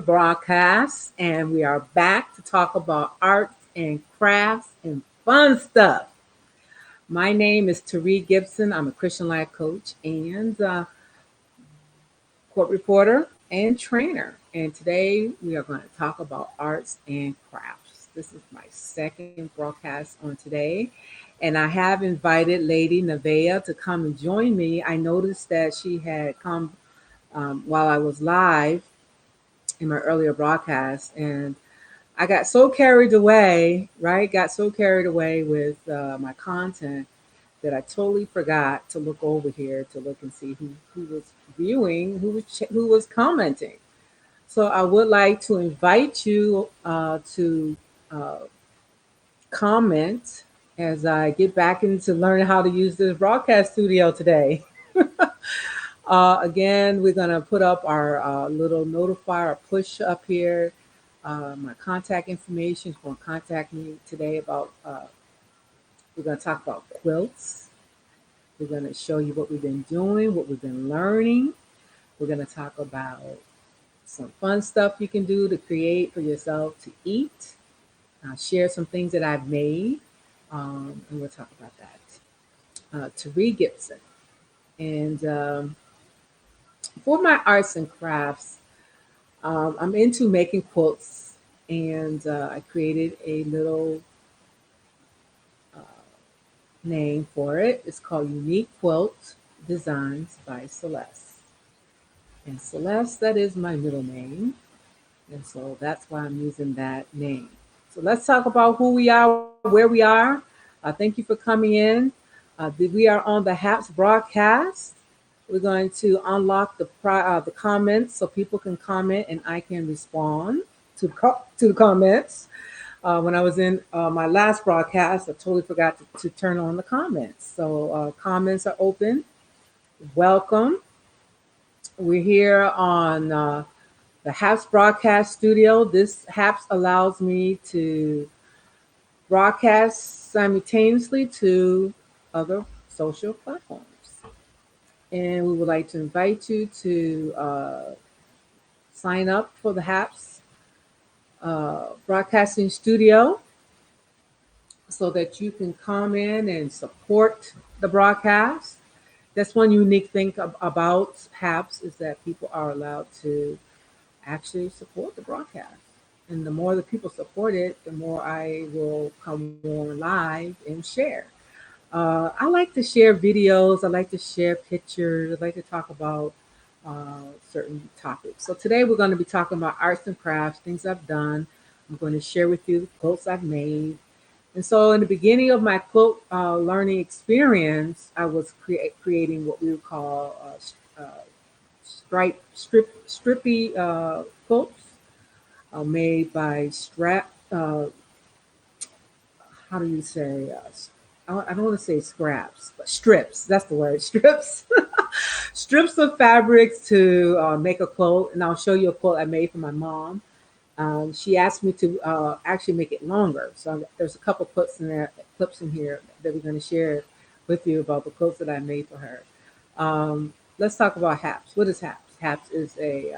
broadcast, and we are back to talk about arts and crafts and fun stuff. My name is Tariq Gibson. I'm a Christian life coach and court reporter and trainer. And today we are going to talk about arts and crafts. This is my second broadcast on today. And I have invited Lady Nevaeh to come and join me. I noticed that she had come while I was live in my earlier broadcast, and I got so carried away, right? Got so carried away with my content that I totally forgot to look over here to look and see who was viewing, who was commenting. So I would like to invite you to uh, comment as I get back into learning how to use this broadcast studio today. Again, we're going to put up our little notifier, or push up here. My contact information. If you want to contact me today about, we're going to talk about quilts. We're going to show you what we've been doing, what we've been learning. We're going to talk about some fun stuff you can do to create for yourself to eat. I'll share some things that I've made, and we'll talk about that. Tariq Gibson. And for my arts and crafts, I'm into making quilts, and I created a little uh, name for it. It's called Unique Quilt Designs by Celeste. And Celeste, that is my middle name. And so that's why I'm using that name. So let's talk about who we are, where we are. Thank you for coming in. We are on the HAPS broadcast. We're going to unlock the comments so people can comment and I can respond to the comments. When I was in my last broadcast, I totally forgot to turn on the comments. So comments are open. Welcome. We're here on the HAPS broadcast studio. This HAPS allows me to broadcast simultaneously to other social platforms. And we would like to invite you to sign up for the HAPS broadcasting studio so that you can come in and support the broadcast. That's one unique thing about HAPS is that people are allowed to actually support the broadcast. And the more the people support it, the more I will come on live and share. I like to share videos. I like to share pictures. I like to talk about certain topics. So today we're going to be talking about arts and crafts, things I've done. I'm going to share with you the quilts I've made. And so in the beginning of my quilt learning experience, I was creating what we would call strippy quilts made by how do you say, I don't want to say scraps, but strips. That's the word, strips. Strips of fabrics to make a quilt. And I'll show you a quilt I made for my mom. She asked me to actually make it longer. So there's a couple clips in here that we're going to share with you about the quilts that I made for her. Let's talk about HAPS. What is HAPS? HAPS is a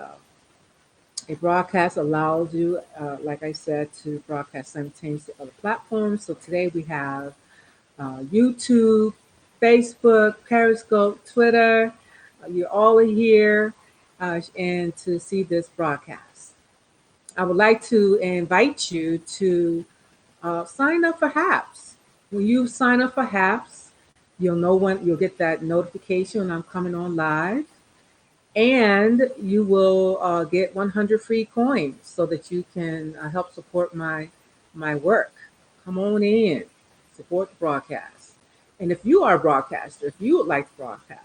broadcast allows you, like I said, to broadcast simultaneously to other platforms. So today we have YouTube, Facebook, Periscope, Twitter. You're all here and to see this broadcast. I would like to invite you to sign up for HAPS. When you sign up for HAPS, you'll know when you'll get that notification when I'm coming on live. And you will get 100 free coins so that you can help support my work. Come on in, support the broadcast. And if you are a broadcaster, if you would like to broadcast,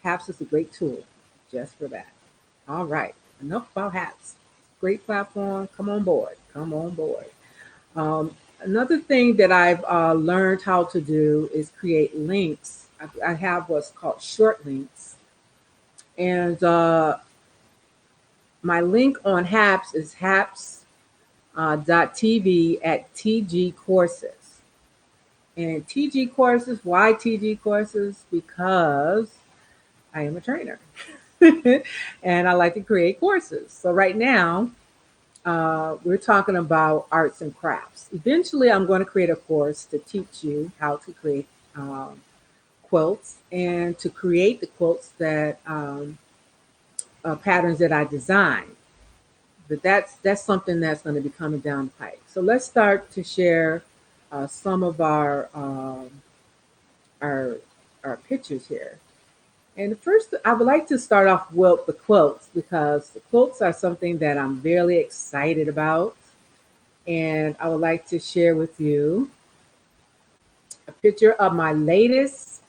HAPS is a great tool just for that. All right, enough about HAPS. Great platform. Come on board. Come on board. Um, Another thing that I've learned how to do is create links. I have what's called short links. And my link on HAPS is haps.tv at TG Courses. And TG Courses, why TG Courses? Because I am a trainer. and I like to create courses. So right now, we're talking about arts and crafts. Eventually, I'm going to create a course to teach you how to create um, quilts and to create the quilts that patterns that I design. But that's something that's going to be coming down the pike. So let's start to share some of our our pictures here. And first, I would like to start off with the quilts because the quilts are something that I'm very excited about, and I would like to share with you a picture of my latest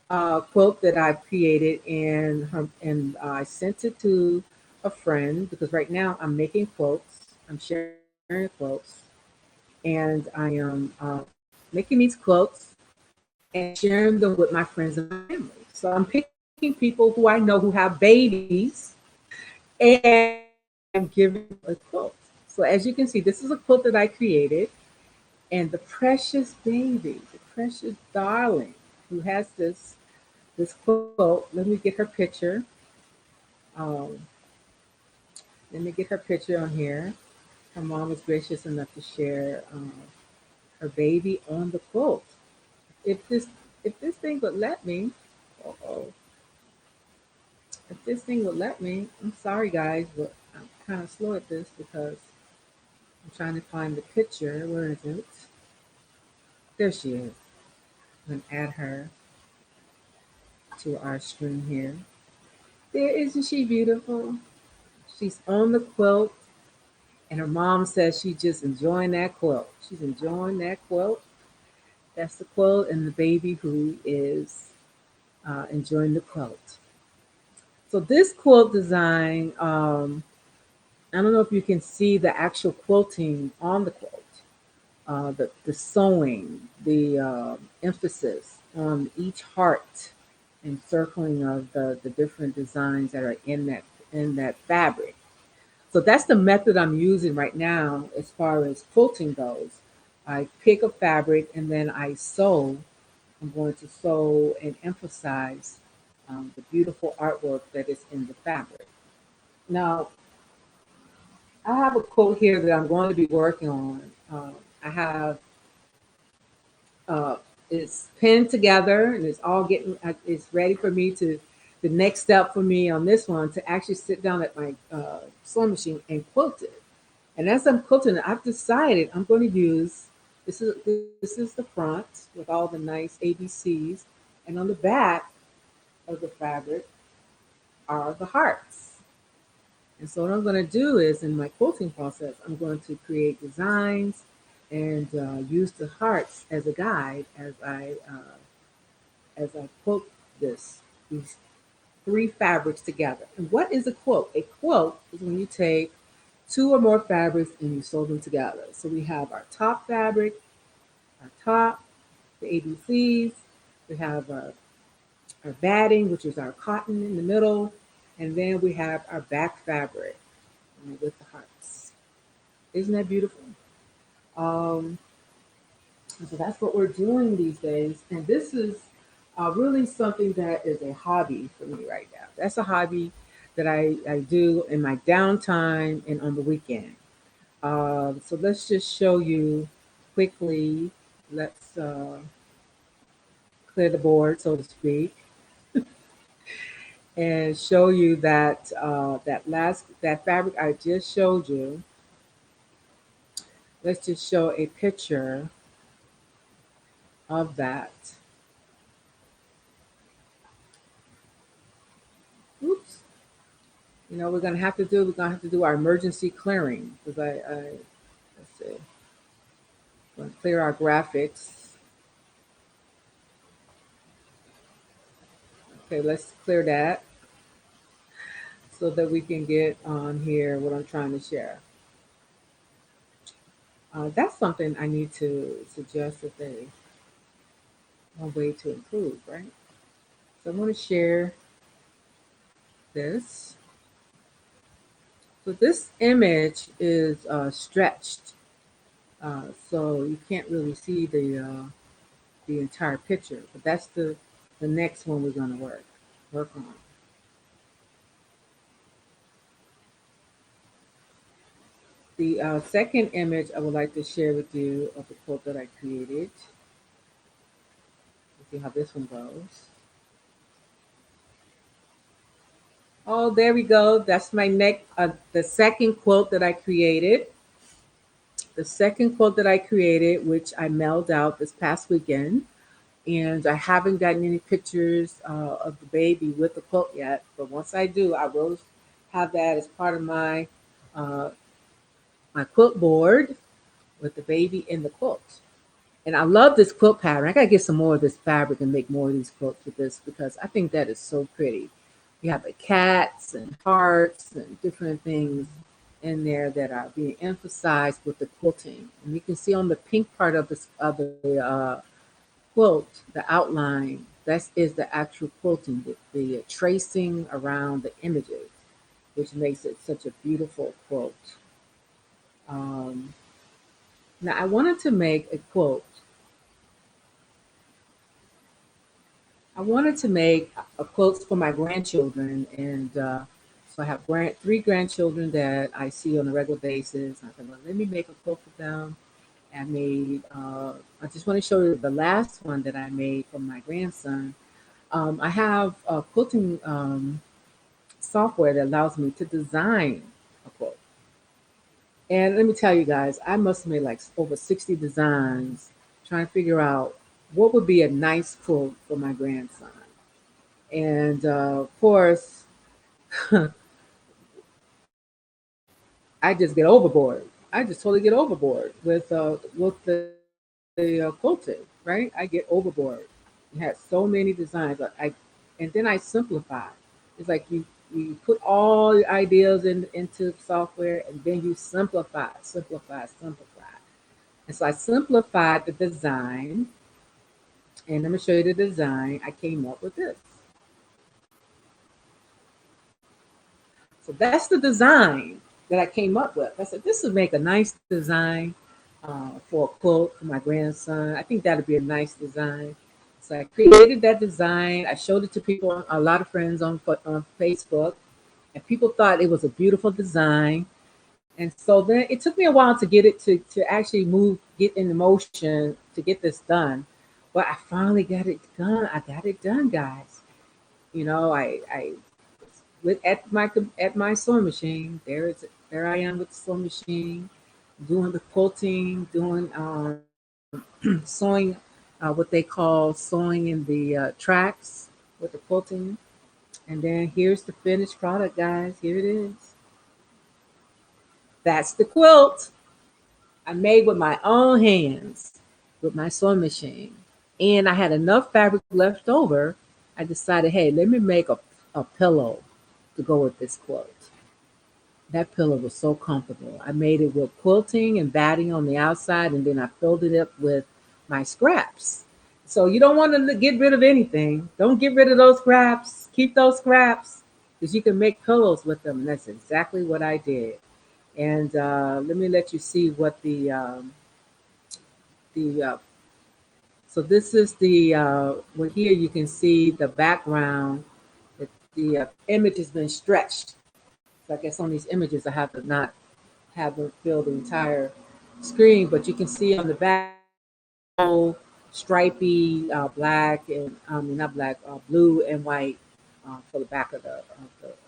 quilt that I created, and I sent it to a friend because right now I'm making quilts. I'm sharing quilts, and I am making these quilts and sharing them with my friends and my family. So I'm picking people who I know who have babies, and I'm giving a quilt. So as you can see, this is a quilt that I created, and the precious baby, the precious darling, who has this quilt. Let me get her picture. Um, Let me get her picture on here. Her mom was gracious enough to share her baby on the quilt. If this if this thing would let me, oh, if this thing would let me, I'm sorry guys, but I'm kind of slow at this because I'm trying to find the picture. Where is it? There she is. I'm gonna add her to our screen here. There, isn't she beautiful? She's on the quilt, and her mom says she's just enjoying that quilt. She's enjoying that quilt. That's the quilt and the baby who is enjoying the quilt. So this quilt design, I don't know if you can see the actual quilting on the quilt, the sewing, the emphasis on each heart and circling of the different designs that are in that fabric. So that's the method I'm using right now as far as quilting goes. I pick a fabric and then I sew. I'm going to sew and emphasize the beautiful artwork that is in the fabric. Now, I have a quote here that I'm going to be working on. I have uh, it's pinned together and it's all getting, it's ready for me to, the next step for me on this one to actually sit down at my sewing machine and quilt it. And as I'm quilting it, I've decided I'm going to use, this is the front with all the nice ABCs, and on the back of the fabric are the hearts. And so what I'm going to do is in my quilting process, I'm going to create designs and use the hearts as a guide as I quilt these three fabrics together. And what is a quilt? A quilt is when you take two or more fabrics and you sew them together. So we have our top fabric, our top, the ABCs. We have our batting, which is our cotton in the middle, and then we have our back fabric with the hearts. Isn't that beautiful? Um, so that's what we're doing these days, and this is really something that is a hobby for me right now. That's a hobby that I do in my downtime and on the weekend. So let's just show you quickly. Let's clear the board, so to speak, and show you that that fabric I just showed you. Let's just show a picture of that. Oops. You know, we're gonna have to do our emergency clearing because let's see, we're gonna clear our graphics. Okay, let's clear that so that we can get on here what I'm trying to share. That's something I need to suggest as a way to improve, right? So I'm going to share this. So this image is stretched, so you can't really see the entire picture. But that's the next one we're going to work on. The second image I would like to share with you of the quilt that I created. Let's see how this one goes. Oh, there we go. That's my neck. The second quilt that I created. The second quilt that I created, which I mailed out this past weekend, and I haven't gotten any pictures of the baby with the quilt yet. But once I do, I will have that as part of uh, my quilt board with the baby in the quilt. And I love this quilt pattern. I gotta get some more of this fabric and make more of these quilts with this because I think that is so pretty. You have the cats and hearts and different things in there that are being emphasized with the quilting. And you can see on the pink part of this other quilt, the outline, that is the actual quilting, the tracing around the images, which makes it such a beautiful quilt. Um, Now, I wanted to make a quilt. I wanted to make a quilts for my grandchildren, and so I have three grandchildren that I see on a regular basis. I thought, well, let me make a quilt for them. I made. I just want to show you the last one that I made for my grandson. I have a quilting software that allows me to design a quilt. And let me tell you guys, I must have made like over 60 designs trying to figure out what would be a nice quilt for my grandson. And of course, I just get overboard. I just totally get overboard with the quilting, right? I get overboard. It has so many designs. And then I simplify. It's like you put all your ideas into software and then you simplify. And so I simplified the design, and let me show you the design. I came up with this. So that's the design that I came up with. I said, this would make a nice design for a quilt for my grandson. I think that would be a nice design. So I created that design. I showed it to people, a lot of friends on Facebook, and people thought it was a beautiful design. And so then it took me a while to get it to actually get in motion to get this done. But I finally got it done. I got it done, guys. I with at my sewing machine. There I am with the sewing machine, doing the quilting, doing sewing, what they call sewing in the tracks with the quilting. And then here's the finished product, guys. Here it is. That's the quilt I made with my own hands with my sewing machine. And I had enough fabric left over. I decided, hey, let me make a pillow to go with this quilt. That pillow was so comfortable. I made it with quilting and batting on the outside, and then I filled it up with my scraps. So you don't want to get rid of anything. Don't get rid of those scraps. Keep those scraps because you can make pillows with them. And that's exactly what I did. And let me let you see what the so this is the well, here you can see the background. The image has been stretched. So I guess on these images I have to not have them fill the entire screen, but you can see on the back stripy black and not black, blue and white for the back of the quilt.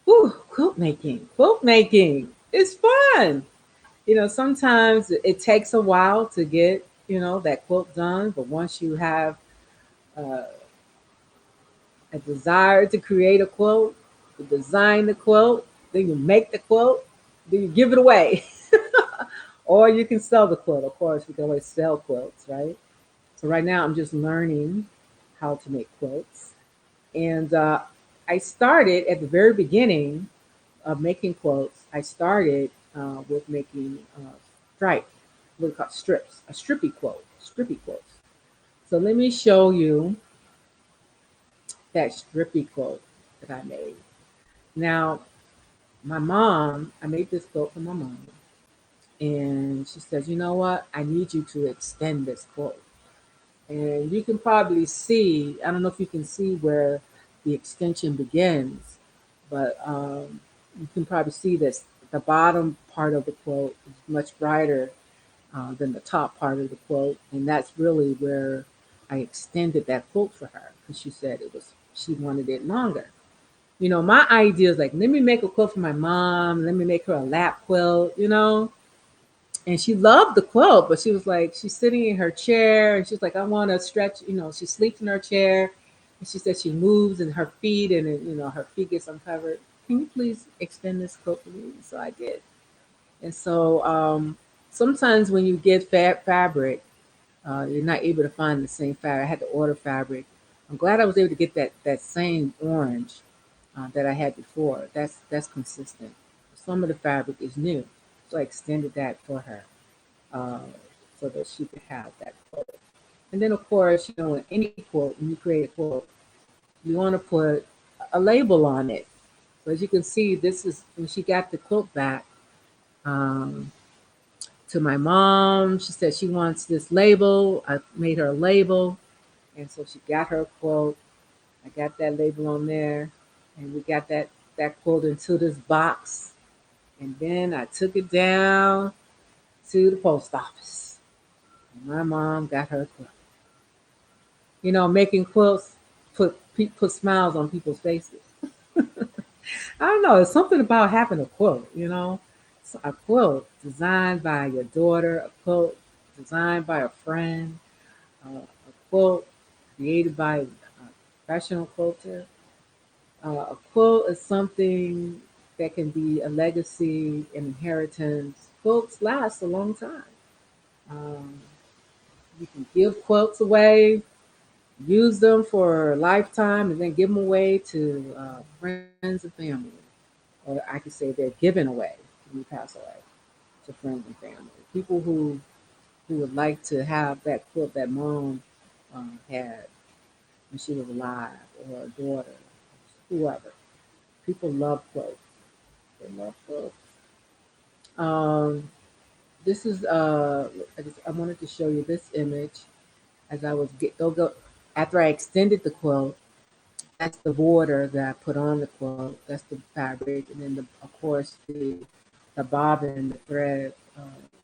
Whew, quilt making. Quilt making. It's fun. Sometimes it takes a while to get, that quilt done, but once you have uh, a desire to create a quilt, to design the quilt, then you make the quilt, then you give it away. Or you can sell the quilt. Of course, we can always sell quilts, right? So right now I'm just learning how to make quilts. And I started at the very beginning of making quilts. I started with making stripe, what we call strips, a strippy quilts. So let me show you that strippy quilt that I made. Now, I made this quilt for my mom, and she says, you know what? I need you to extend this quilt. And you can probably I don't know if you can see where the extension begins, but you can probably see this. The bottom part of the quilt is much brighter than the top part of the quilt, and that's really where I extended that quilt for her because she said it was she wanted it longer. My idea is like, let me make a quilt for my mom. Let me make her a lap quilt, And she loved the quilt, but she was like, she's sitting in her chair and she's like, I want to stretch, she sleeps in her chair. And she said she moves and her feet and, her feet gets uncovered. Can you please extend this quilt for me? So I did. And so sometimes when you get fabric, you're not able to find the same fabric. I had to order fabric. I'm glad I was able to get that same orange that I had before. That's consistent. Some of the fabric is new, so I extended that for her uh, so that she could have that quote. And then, of course, in any quote, when you create a quote, you want to put a label on it. So as you can see, this is when she got the quilt back um, to my mom. She said she wants this label. I made her a label, and so she got her quote. I got that label on there, and we got that quote into this box. And then I took it down to the post office. And my mom got her quilt. Making quilts put smiles on people's faces. I don't know. It's something about having a quilt. A quilt designed by your daughter, a quilt designed by a friend, a quilt created by a professional quilter. A quilt is something that can be a legacy, an inheritance. Quilts last a long time. Um, you can give quilts away, use them for a lifetime, and then give them away to friends and family. Or I could say they're given away when you pass away to friends and family. People who would like to have that quilt that mom had when she was alive, or a daughter, whoever. People love quilts. They love quilts. Um, this is I wanted to show you this image as I was go after I extended the quilt. That's the border that I put on the quilt. That's the fabric, and then of course the bobbin, the thread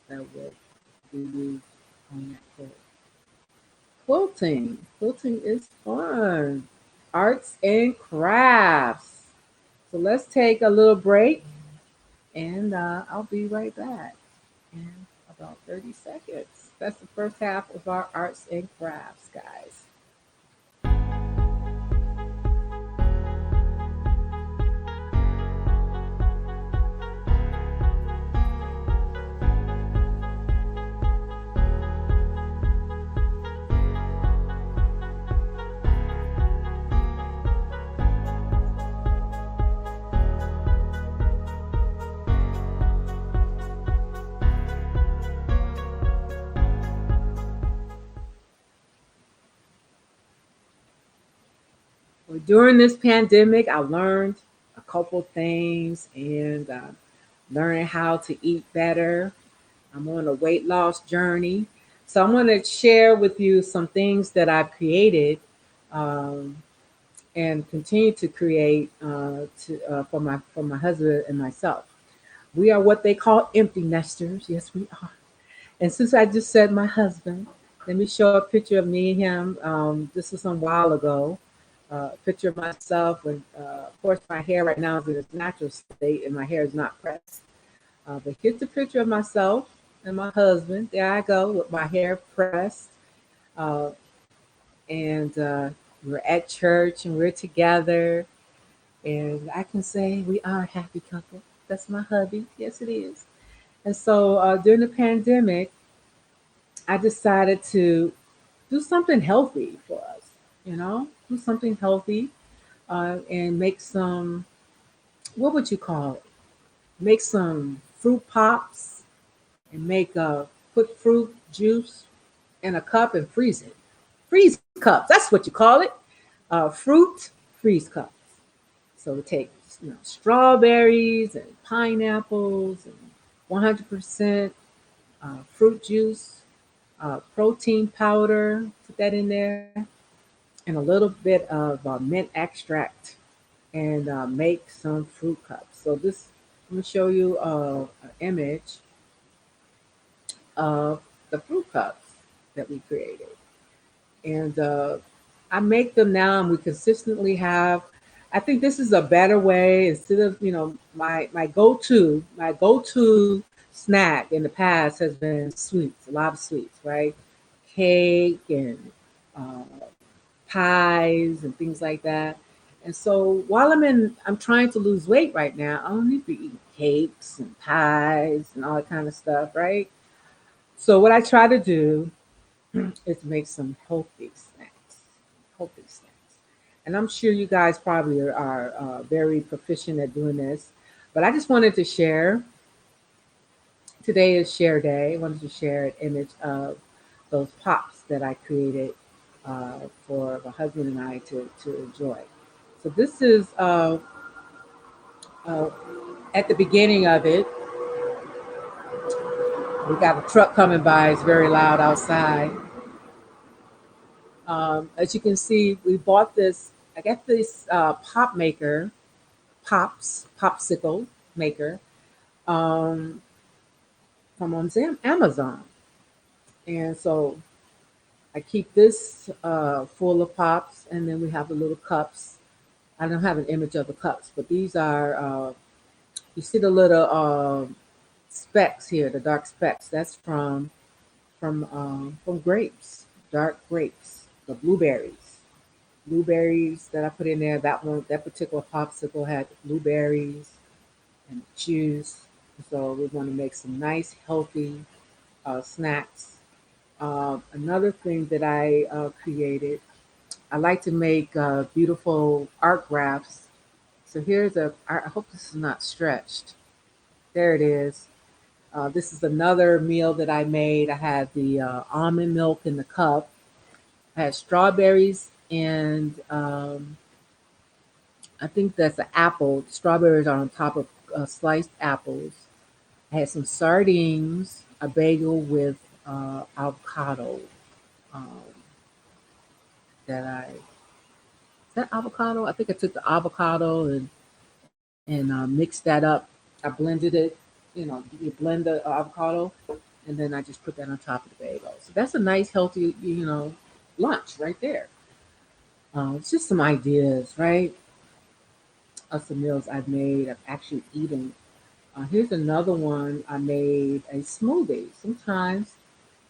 that would be used on that quilt. Quilting is fun. Arts and crafts. So let's take a little break, and I'll be right back in about 30 seconds. That's the first half of our arts and crafts, guys. Well, during this pandemic, I learned a couple things and learning how to eat better. I'm on a weight loss journey. So I'm going to share with you some things that I've created um, and continue to create for my husband and myself. We are what they call empty nesters. Yes, we are. And since I just said my husband, let me show a picture of me and him. This was some while ago. A picture of myself when, of course, my hair right now is in its natural state and my hair is not pressed. But here's the picture of myself and my husband. There I go with my hair pressed. Uh, and we're at church and we're together. And I can say we are a happy couple. That's my hubby. Yes, it is. And so during the pandemic, I decided to do something healthy for us, do something healthy and make some, what would you call it? Make some fruit pops and put fruit juice in a cup and freeze it. Freeze cups, that's what you call it. Fruit freeze cups. So we take strawberries and pineapples and 100% fruit juice, protein powder, put that in there, and a little bit of mint extract. and make some fruit cups. So this, I'm gonna show you an image of the fruit cups that we created. And I make them now, and we consistently have. I think this is a better way instead of my go to snack in the past has been sweets, a lot of sweets, right? Cake and uh, pies and things like that. And so while I'm trying to lose weight right now, I don't need to be eating cakes and pies and all that kind of stuff, right? So what I try to do is make some healthy snacks. And I'm sure you guys probably are very proficient at doing this. But I just wanted to share. Today is share day. I wanted to share an image of those pops that I created for my husband and I to enjoy. So this is uh, at the beginning of it. We got a truck coming by. It's very loud outside. As you can see, we bought this. I got this pop maker, popsicle maker, um, from on Amazon, and so I keep this full of pops, and then we have the little cups. I don't have an image of the cups, but these are you see the little specks here, the dark specks. That's from grapes, dark grapes, the blueberries that I put in there. That particular popsicle had blueberries and juice. So we want to make some nice, healthy snacks. Another thing that I created, I like to make beautiful art graphs. So I hope this is not stretched. There it is. This is another meal that I made. I had the almond milk in the cup. I had strawberries and I think that's an apple. Strawberries are on top of sliced apples. I had some sardines, a bagel with avocado. Um, that I is that avocado? I think I took the avocado and mixed that up. I blended it. You blend the avocado, and then I just put that on top of the bagel. So that's a nice, healthy, lunch right there. It's just some ideas, right? Of some meals I've made. I've actually eaten. Here's another one. I made a smoothie. Sometimes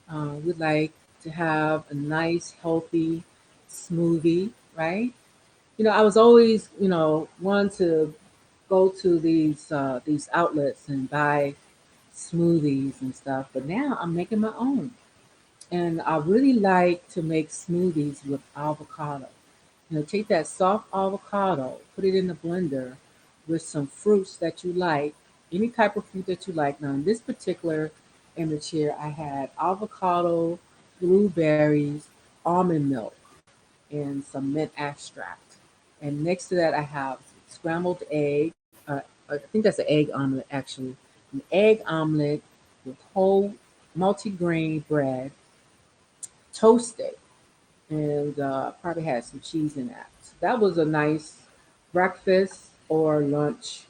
we like to have a nice, healthy smoothie, right? I was always, one to go to these outlets and buy smoothies and stuff, but now I'm making my own. And I really like to make smoothies with avocado. Take that soft avocado, put it in the blender with some fruits that you like, any type of fruit that you like. Now, in this particular image here, I had avocado, blueberries, almond milk, and some mint extract. And next to that, I have scrambled egg. I think that's an egg omelet, actually. An egg omelet with whole multi-grain bread, toasted, and probably had some cheese in that. So that was a nice breakfast or lunch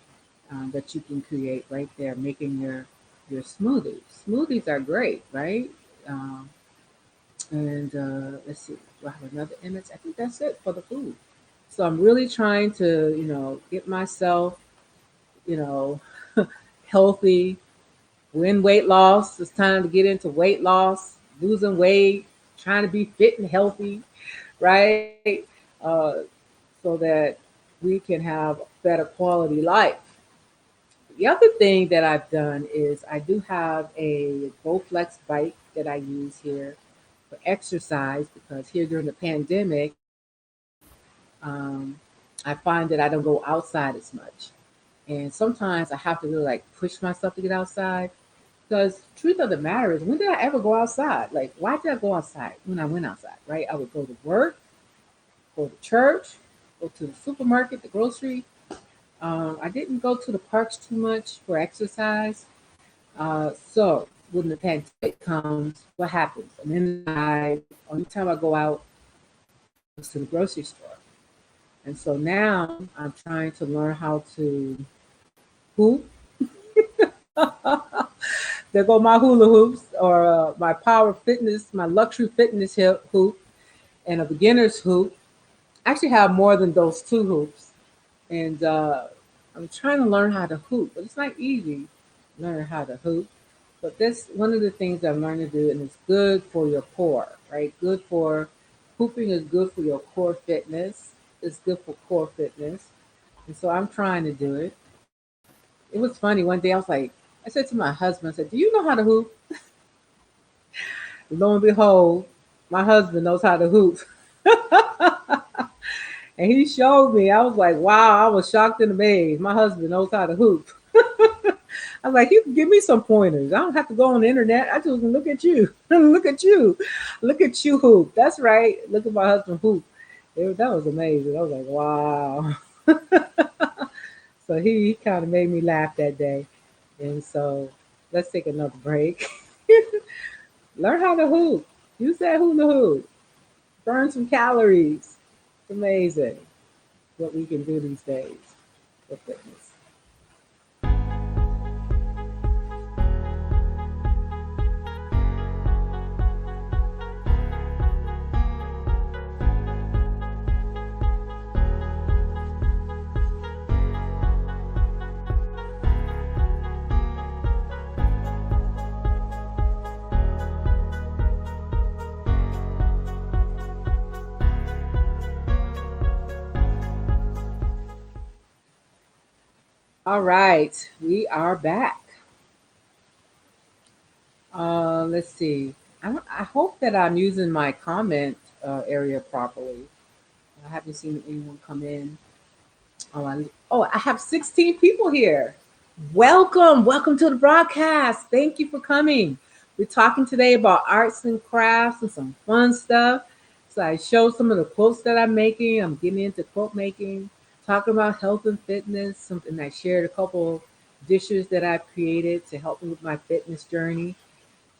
that you can create right there, making your smoothies. Smoothies are great, right? Um, and let's see, do I have another image? I think that's it for the food. So I'm really trying to, get myself, you know, healthy, win weight loss. It's time to get into weight loss, losing weight, trying to be fit and healthy, right? Uh, so that we can have better quality life. The other thing that I've done is I do have a Bowflex bike that I use here for exercise because here during the pandemic, um, I find that I don't go outside as much. And sometimes I have to really like push myself to get outside because truth of the matter is when did I ever go outside? Like why did I go outside when I went outside, right? I would go to work, go to church, go to the supermarket, the grocery. I didn't go to the parks too much for exercise. So when the pandemic comes, what happens? And then only time I go out is to the grocery store. And so now I'm trying to learn how to hoop. There go my hula hoops or my power fitness, my luxury fitness hoop, and a beginner's hoop. I actually have more than those two hoops. And I'm trying to learn how to hoop, but it's not easy learning how to hoop. But that's one of the things I've learned to do, and it's good for your core, right? Good for hooping is good for your core fitness. It's good for core fitness, and so I'm trying to do it. It was funny. One day I was like, I said to my husband, I said, "Do you know how to hoop?" Lo and behold, my husband knows how to hoop, and he showed me. I was like, "Wow!" I was shocked and amazed. My husband knows how to hoop. I was like, you can give me some pointers. I don't have to go on the internet. I just look at you. Look at you. Look at you hoop. That's right. Look at my husband hoop. That was amazing. I was like, wow. So he kind of made me laugh that day. And so let's take another break. Learn how to hoop. Use that hula hoop. Burn some calories. It's amazing what we can do these days for fitness. All right, we are back. Let's see. I hope that I'm using my comment area properly. I haven't seen anyone come in. I have 16 people here. Welcome, welcome to the broadcast. Thank you for coming. We're talking today about arts and crafts and some fun stuff. So I showed some of the quotes that I'm making. I'm getting into quote making, talking about health and fitness. Something I shared a couple dishes that I've created to help me with my fitness journey.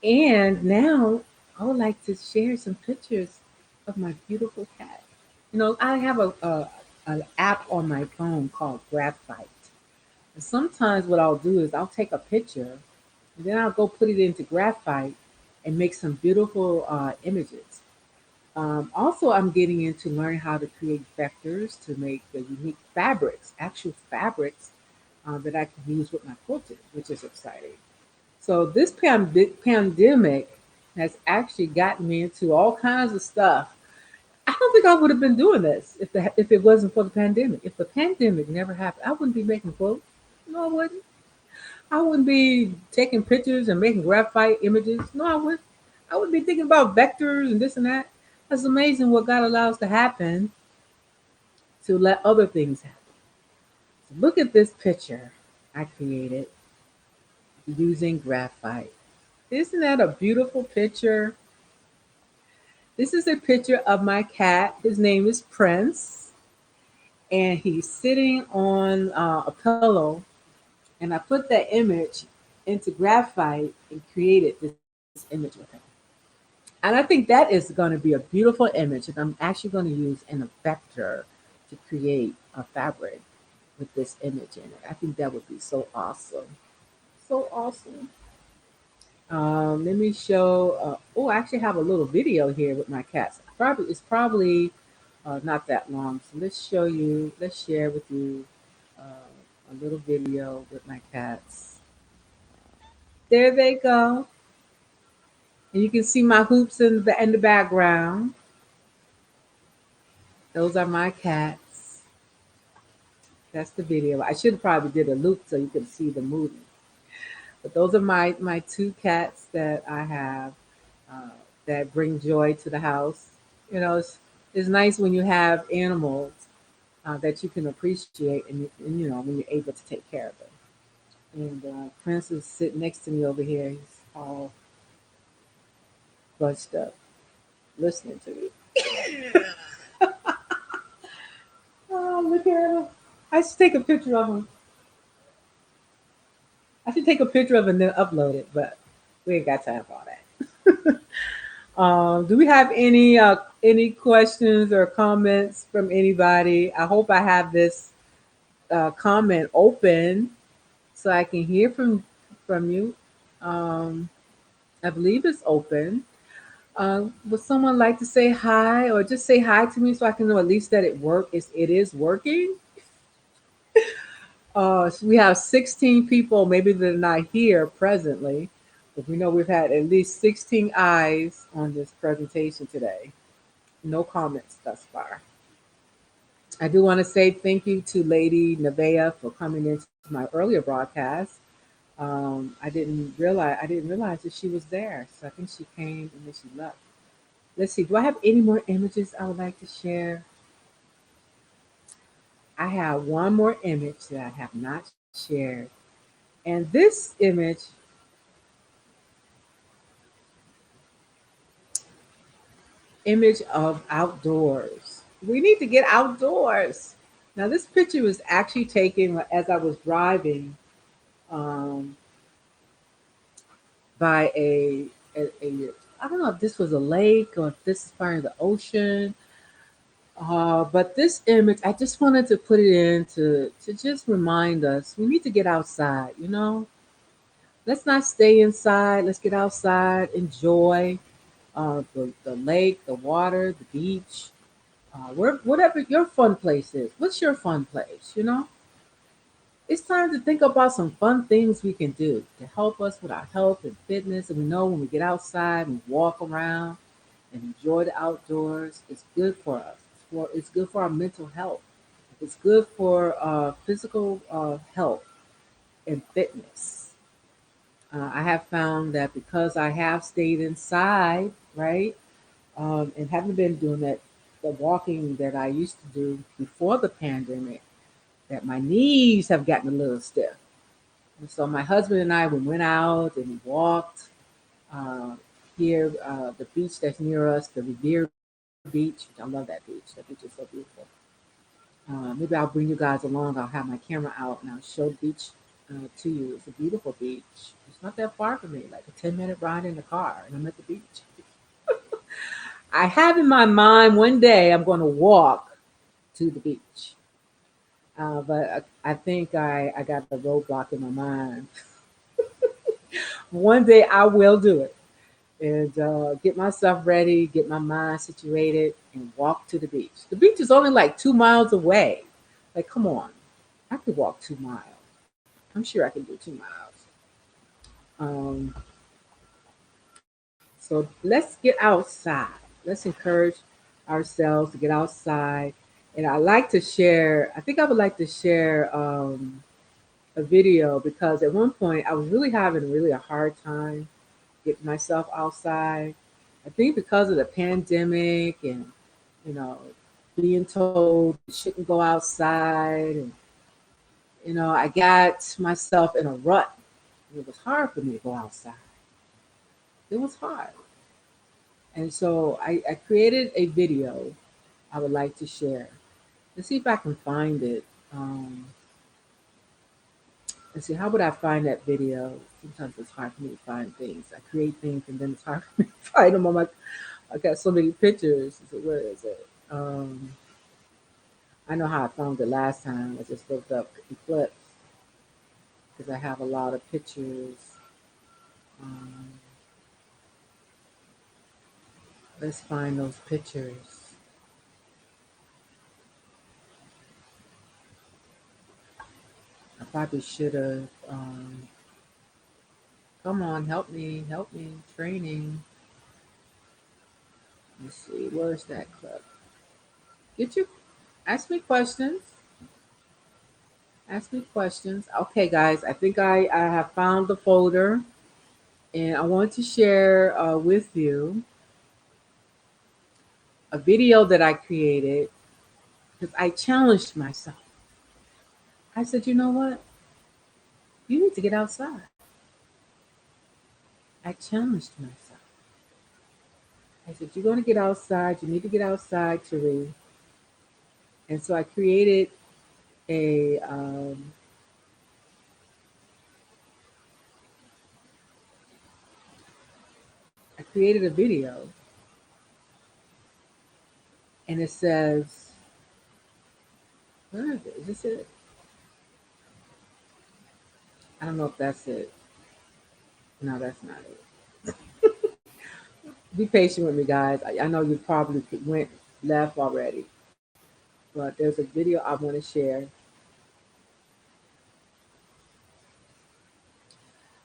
And now I would like to share some pictures of my beautiful cat. I have an app on my phone called Graphite. And sometimes what I'll do is I'll take a picture and then I'll go put it into Graphite and make some beautiful images. Also, I'm getting into learning how to create vectors to make the unique fabrics, actual fabrics that I can use with my quilting, which is exciting. So this pandemic has actually gotten me into all kinds of stuff. I don't think I would have been doing this if it wasn't for the pandemic. If the pandemic never happened, I wouldn't be making quotes. No, I wouldn't. I wouldn't be taking pictures and making graphite images. No, I wouldn't. I would be thinking about vectors and this and that. That's amazing what God allows to happen to let other things happen. So look at this picture I created using graphite. Isn't that a beautiful picture? This is a picture of my cat. His name is Prince, and he's sitting on a pillow. And I put that image into graphite and created this image with him. And I think that is going to be a beautiful image, and I'm actually going to use an vector to create a fabric with this image in it. I think that would be so awesome. So awesome. Let me show. I actually have a little video here with my cats. It's probably not that long. So let's show you. Let's share with you a little video with my cats. There they go, and you can see my hoops in the background. Those are my cats. That's the video. I should have probably did a loop so you could see the movement. But those are my two cats that I have uh, that bring joy to the house. It's nice when you have animals that you can appreciate, and when you're able to take care of them. And Prince is sitting next to me over here. He's all bunched up, listening to me. Oh, look at him. I should take a picture of him. I should take a picture of him and then upload it, but we ain't got time for all that. Do we have any questions or comments from anybody? I hope I have this comment open so I can hear from you. Um, I believe it's open. Would someone like to say hi or just say hi to me so I can know at least that it is working? So we have 16 people, maybe they're not here presently, but we know we've had at least 16 eyes on this presentation today. No comments thus far. I do want to say thank you to Lady Nevaeh for coming into my earlier broadcast. I didn't realize that she was there. So I think she came and then she left. Let's see. Do I have any more images I would like to share? I have one more image that I have not shared. And this image of outdoors. We need to get outdoors. Now, this picture was actually taken as I was driving um, by a I don't know if this was a lake or if this is part of the ocean. But this image, I just wanted to put it in to just remind us we need to get outside, you know? Let's not stay inside. Let's get outside, enjoy the lake, the water, the beach, whatever your fun place is. What's your fun place, you know? It's time to think about some fun things we can do to help us with our health and fitness. And we know when we get outside and walk around and enjoy the outdoors, it's good for us. It's good for our mental health. It's good for physical health and fitness. I have found that because I have stayed inside, right, and haven't been doing the walking that I used to do before the pandemic, that my knees have gotten a little stiff. And so my husband and I, we went out and we walked uh, here, the beach that's near us, the Revere Beach. I love that beach. That beach is so beautiful. Maybe I'll bring you guys along. I'll have my camera out and I'll show the beach to you. It's a beautiful beach. It's not that far from me, like a 10-minute ride in the car, and I'm at the beach. I have in my mind one day I'm going to walk to the beach. But I think I got the roadblock in my mind. One day I will do it and get myself ready, get my mind situated, and walk to the beach. The beach is only like 2 miles away. Like, come on, I could walk 2 miles. I'm sure I can do 2 miles. Um, so let's get outside. Let's encourage ourselves to get outside. And I like to share. I think I would like to share a video because at one point I was really having really a hard time getting myself outside. I think because of the pandemic and you know being told you shouldn't go outside, and I got myself in a rut. It was hard for me to go outside. It was hard, and so I created a video I would like to share. Let's see if I can find it. Um, let's see, how would I find that video? Sometimes it's hard for me to find things. I create things and then it's hard for me to find them on my. I got so many pictures. So where is it? I know how I found it last time. I just looked up Eclipse because I have a lot of pictures. Um, let's find those pictures. I probably should have. Come on, help me. Training. Let's see, where's that clip? Get you, ask me questions. Ask me questions. Okay, guys, I think I have found the folder and I want to share with you a video that I created because I challenged myself. I said, you know what? You need to get outside. I challenged myself. I said, you're going to get outside. You need to get outside, Cherie. And so a, um, I created a video. and it says, where is it? Is this it? I don't know if that's it. No, that's not it. Be patient with me, guys. I know you probably went left already, but there's a video I want to share.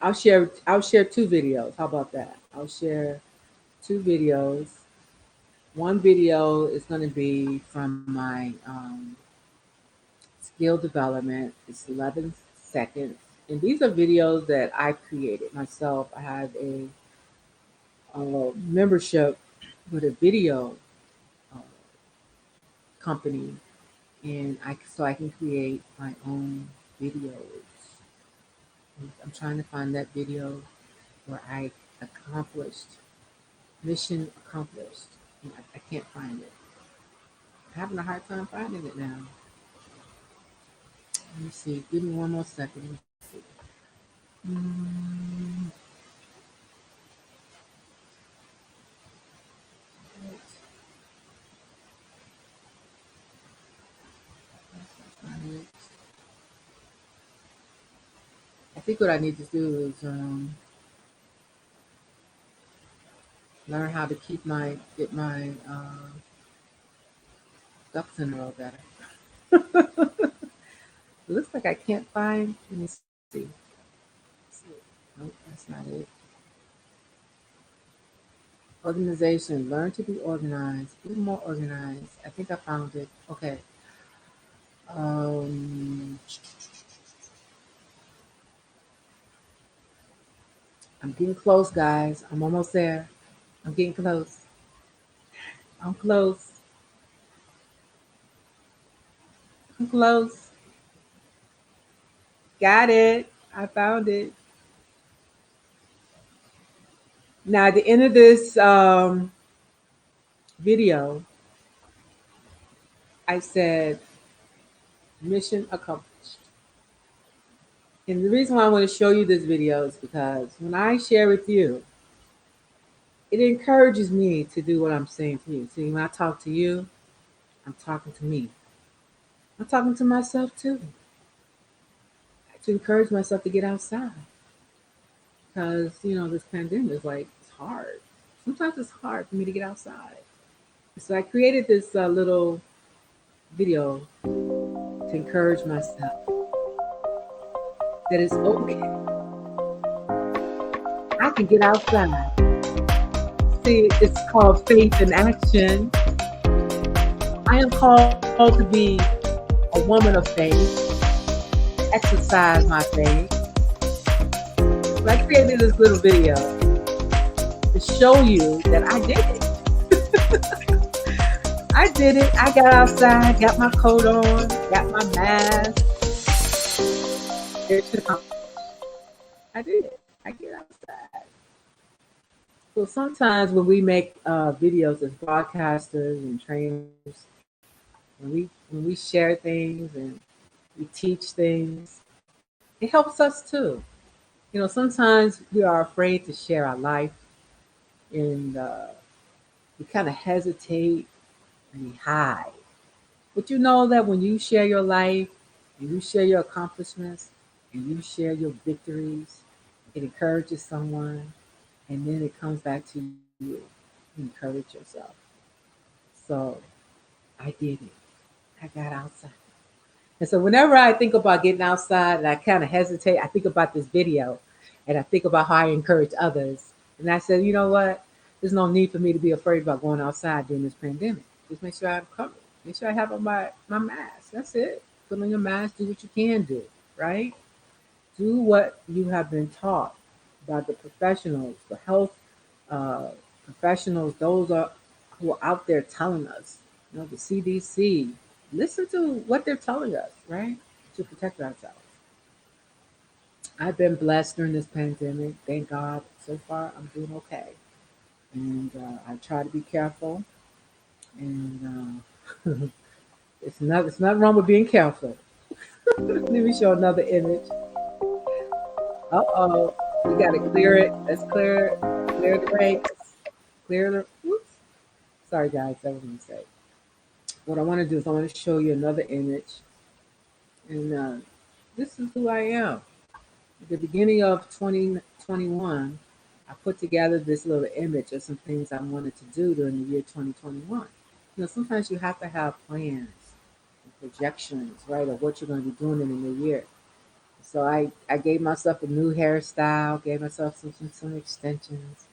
I'll share two videos. How about that? I'll share two videos. One video is going to be from my skill development. It's 11 seconds, and these are videos that I created myself. I have a membership with a video uh, company, and I can create my own videos. I'm trying to find that video where I accomplished mission accomplished. And I can't find it. I'm having a hard time finding it now. Let me see. Give me one more second. Let me see. Mm, I think what I need to do is learn how to get my ducks in a row better. It looks like I can't find. Let me see. Nope, that's not it. Organization. Learn to be organized. Be more organized. I think I found it. Okay. Um, I'm getting close, guys. I'm almost there. I'm getting close. I'm close. I'm close. Got it. I found it. Now, at the end of this video, I said mission accomplished. And the reason why I want to show you this video is because when I share with you, it encourages me to do what I'm saying to you. See, when I talk to you, I'm talking to me. I'm talking to myself too, to encourage myself to get outside. Because, this pandemic is like, it's hard. Sometimes it's hard for me to get outside. So I created this little video to encourage myself that it's okay. I can get outside. See, it's called faith in action. I am called to be a woman of faith, exercise my faith. So I created this little video to show you that I did it. I did it. I got outside, got my coat on, got my mask. I did it. I get outside. So sometimes when we make videos as broadcasters and trainers, when we share things and we teach things, it helps us too. Sometimes we are afraid to share our life, and we kind of hesitate and we hide. But you know that when you share your life, and you share your accomplishments, and you share your victories, it encourages someone, and then it comes back to you. Encourage yourself. So I did it. I got outside. And so whenever I think about getting outside and I kind of hesitate, I think about this video and I think about how I encourage others. And I said, you know what? There's no need for me to be afraid about going outside during this pandemic. Just make sure I'm covered. Make sure I have on my mask. That's it. Put on your mask, do what you can do, right? Do what you have been taught by the professionals, the health uh, professionals, who are out there telling us, the CDC. Listen to what they're telling us, right? To protect ourselves. I've been blessed during this pandemic. Thank God. So far, I'm doing okay. And I try to be careful. And it's not wrong with being careful. Let me show another image. Uh-oh. We got to clear it. Let's clear it. Clear the ranks. Clear the... Oops. Sorry, guys. That was a mistake. what I want to do is I want to show you another image, and this is who I am. At the beginning of 2021, I put together this little image of some things I wanted to do during the year 2021. Sometimes you have to have plans and projections, right, of what you're going to be doing in the new year. So I gave myself a new hairstyle, gave myself some extensions,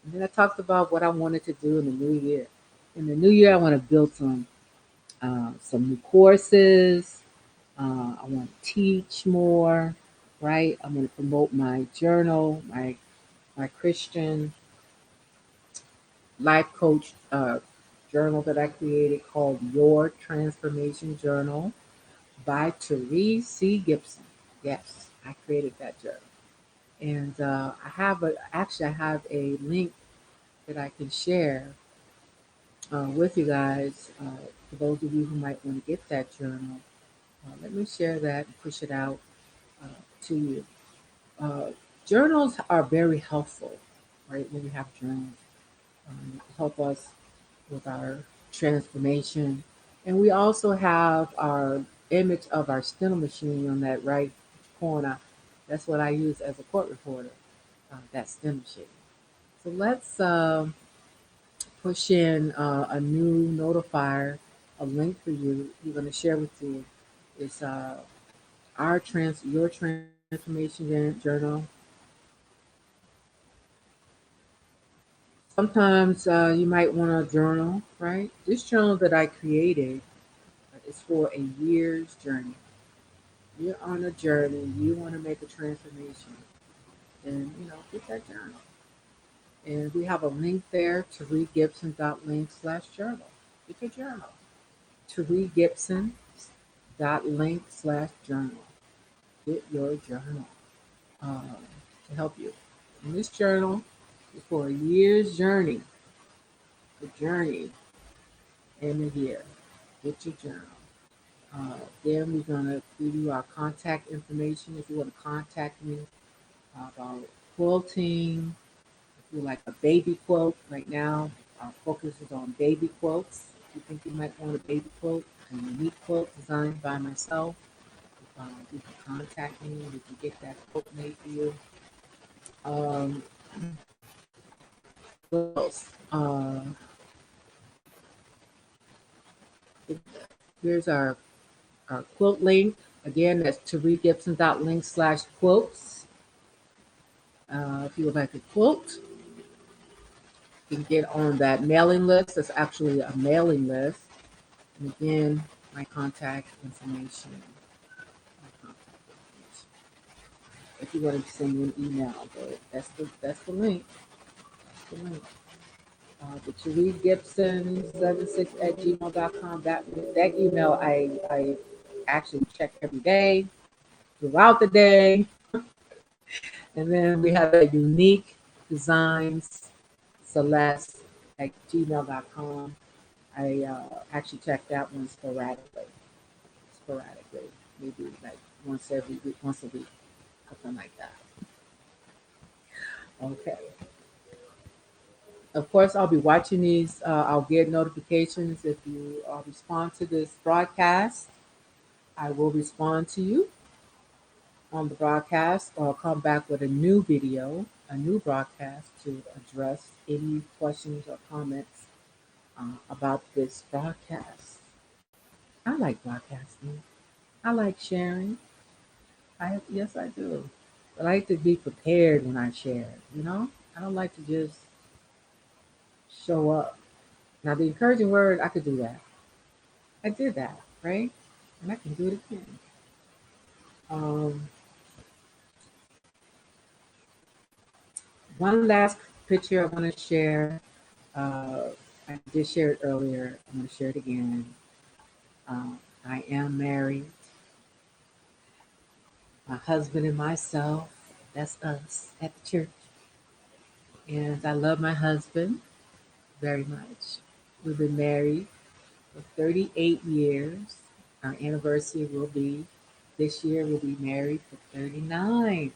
and then I talked about what I wanted to do in the new year. In the new year, I want to build some new courses. I want to teach more, right? I want to promote my journal, my Christian life coach journal that I created called Your Transformation Journal by Therese C. Gibson. Yes, I created that journal. And I have a link that I can share with you guys for those of you who might want to get that journal. Let me share that and push it out uh, to you. Uh, Journals are very helpful, right? When we have journals, help us with our transformation. And we also have our image of our steno machine on that right corner. That's what I use as a court reporter, that steno machine. So let's push in a new notifier, a link for you. We're going to share with you is your transformation journal. Sometimes you might want to journal, right? This journal that I created is for a year's journey. You're on a journey, you want to make a transformation, then get that journal. And we have a link there, TareeGibson.link/journal. Get your journal. TareeGibson.link/journal. Get your journal to help you. And this journal is for a year's journey. The journey in a year. Get your journal. Then we're going to give you our contact information if you want to contact me about quilting. If you like a baby quilt, right now our focus is on baby quilts. If you think you might want a baby quilt, a unique quilt designed by myself, you can contact me. We can get that quilt made for you. Um, what else? Here's our quilt link. Again, that's TareeGibson.link/quilts. If you would like a quilt, you can get on that mailing list. That's actually a mailing list. And again, my contact information. My contact information. If you want to send me an email, but that's the link. That's the link. The Therese Gibson 76 @gmail.com. That email I actually check every day, throughout the day. And then we have a unique designs Celeste at gmail.com. I actually check that one sporadically, maybe like once a week, something like that. Okay. Of course, I'll be watching these. I'll get notifications if you respond to this broadcast. I will respond to you on the broadcast, or I'll come back with a new video, a new broadcast to address any questions or comments about this broadcast. I like broadcasting. I like sharing. Yes, I do. I like to be prepared when I share. I don't like to just show up. Now, the encouraging word, I could do that. I did that, right? And I can do it again. Um, One last picture I want to share. Uh, I did share it earlier. I'm going to share it again. I am married. My husband and myself. That's us at the church. And I love my husband very much. We've been married for 38 years. Our anniversary will be this year. We'll be married for 39.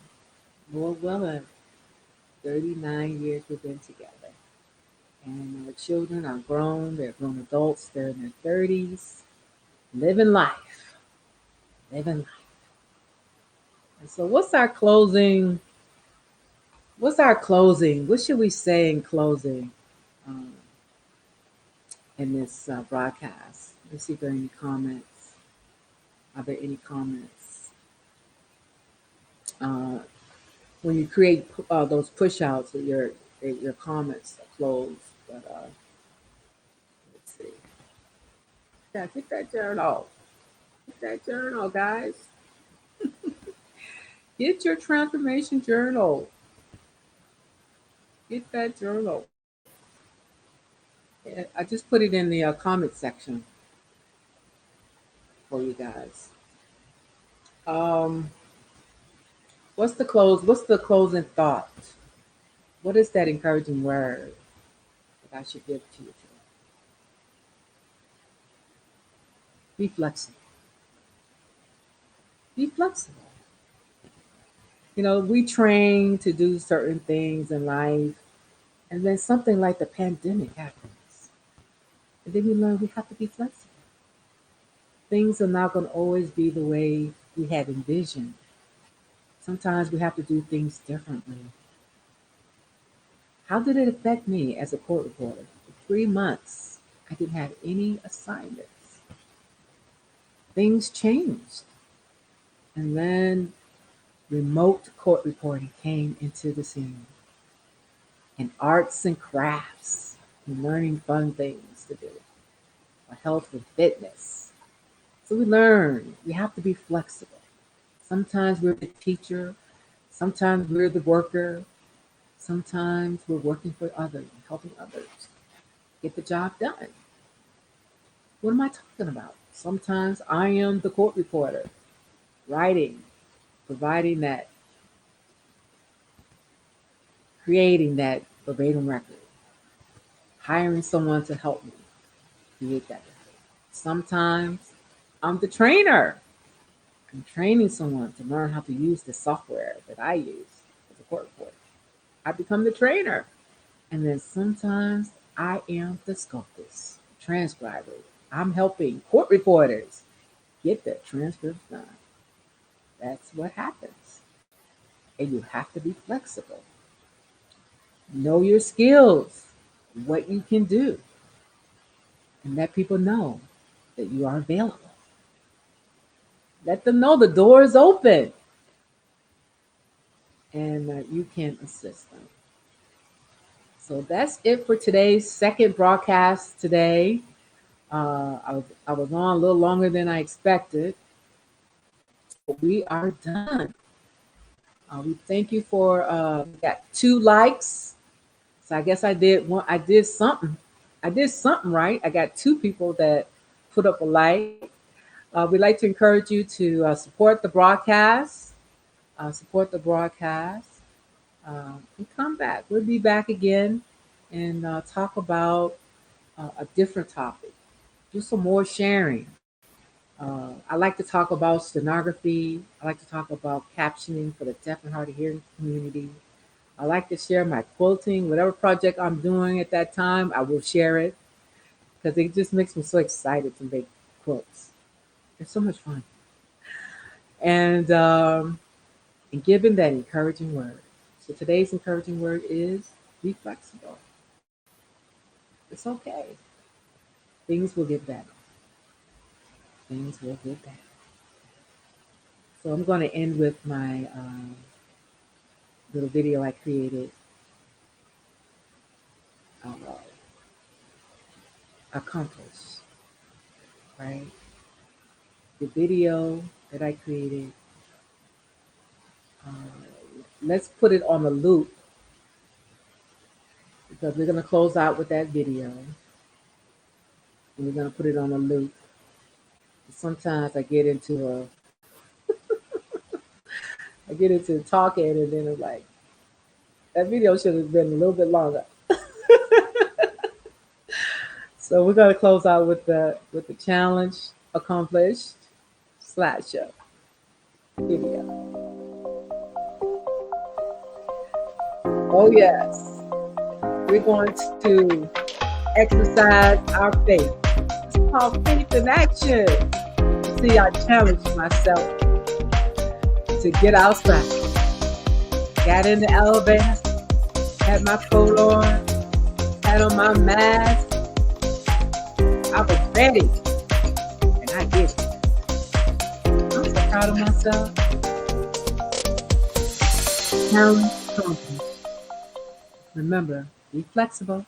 Lord willing, 39 years we've been together. And our children are grown, they're grown adults, they're in their 30s, living life, living life. And so, what's our closing? What's our closing? What should we say in closing um, in this broadcast? Let's see if there are any comments. Are there any comments? Uh, when you create those push outs, your comments are closed. But let's see. Yeah, get that journal. Get that journal, guys. Get your transformation journal. Get that journal. Yeah, I just put it in the comment section for you guys. Um, What's the closing thought? What is that encouraging word that I should give to you today? Be flexible. Be flexible. We train to do certain things in life, and then something like the pandemic happens. And then we learn we have to be flexible. Things are not going to always be the way we had envisioned. Sometimes we have to do things differently. How did it affect me as a court reporter? For 3 months, I didn't have any assignments. Things changed. And then remote court reporting came into the scene, and arts and crafts, and learning fun things to do, for health and fitness. So we learn we have to be flexible. Sometimes we're the teacher, sometimes we're the worker, sometimes we're working for others, helping others get the job done. What am I talking about? Sometimes I am the court reporter, writing, providing that, creating that verbatim record, hiring someone to help me create that record. Sometimes I'm the trainer. I'm training someone to learn how to use the software that I use as a court reporter. I become the trainer. And then sometimes I am the scopus, transcriber. I'm helping court reporters get their transcripts done. That's what happens. And you have to be flexible. Know your skills, what you can do, and let people know that you are available. Let them know the door is open and you can assist them. So that's it for today's second broadcast today. I was on a little longer than I expected, but we are done. We thank you for we got 2 likes. So I guess I did one. I did something. I did something right. I got 2 people that put up a like. We'd like to encourage you to support the broadcast. Support the broadcast. And come back. We'll be back again and talk about a different topic. Do some more sharing. I like to talk about stenography. I like to talk about captioning for the deaf and hard of hearing community. I like to share my quilting, whatever project I'm doing at that time, I will share it because it just makes me so excited to make quilts. It's so much fun. And given that encouraging word. So today's encouraging word is be flexible. It's okay. Things will get better. Things will get better. So I'm going to end with my little video I created. Uh, accomplish, right? The video that I created. Uh, let's put it on a loop because we're going to close out with that video, and we're going to put it on a loop. Sometimes I get into talking, and then it's like that video should have been a little bit longer. So we're going to close out with the challenge accomplished slideshow video. Oh yes. we're going to exercise our faith. It's called faith in action. See, I challenged myself to get outside. Got in the elevator, had my coat on, had on my mask. I was ready, and I did it. I'm so proud of myself. Challenge confidence. Remember, be flexible.